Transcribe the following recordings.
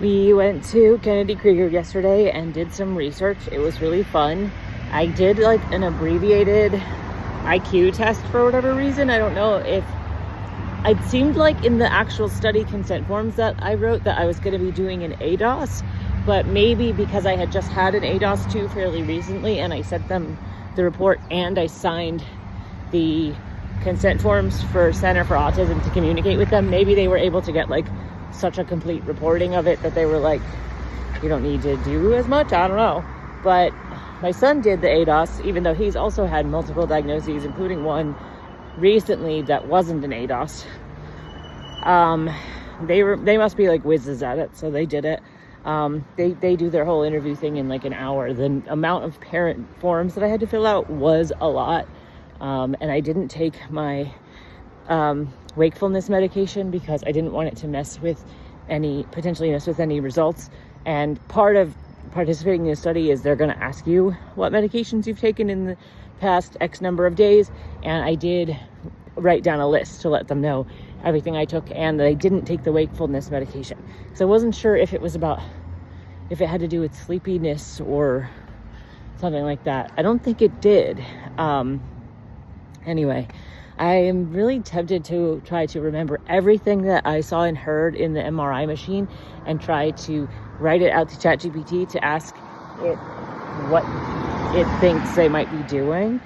We went to Kennedy Krieger yesterday and did some research. It was really fun. I did like an abbreviated IQ test for whatever reason. I don't know if it seemed like in the actual study consent forms that I wrote that I was going to be doing an ADOS, but maybe because I had just had an ADOS 2 fairly recently and I sent them the report and I signed the consent forms for Center for Autism to communicate with them, maybe they were able to get like such a complete reporting of it that they were like, you don't need to do as much. I don't know. But my son did the ADOS, even though he's also had multiple diagnoses, including one recently that wasn't an ADOS. They must be like whizzes at it, so they did it. They do their whole interview thing in like an hour. The amount of parent forms that I had to fill out was a lot. And I didn't take my wakefulness medication because I didn't want it to potentially mess with any results. And part of participating in the study is they're going to ask you what medications you've taken in the past X number of days. And I did write down a list to let them know everything I took and that I didn't take the wakefulness medication. So I wasn't sure if it had to do with sleepiness or something like that. I don't think it did. Anyway, I am really tempted to try to remember everything that I saw and heard in the MRI machine and try to write it out to ChatGPT to ask it what it thinks they might be doing.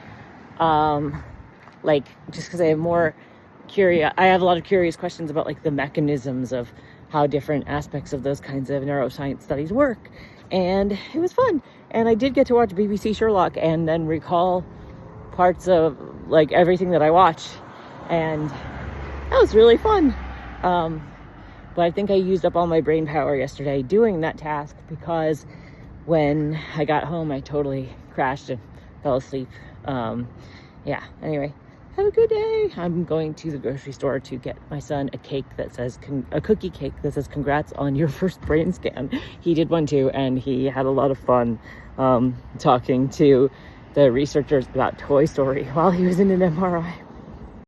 Just because I have a lot of curious questions about like the mechanisms of how different aspects of those kinds of neuroscience studies work. And it was fun. And I did get to watch BBC Sherlock and then recall parts of like everything that I watched, and that was really fun. But I think I used up all my brain power yesterday doing that task because when I got home I totally crashed and fell asleep. Anyway, have a good day. I'm going to the grocery store to get my son a cookie cake that says congrats on your first brain scan. He did one too, and he had a lot of fun talking to the researchers about Toy Story while he was in an MRI.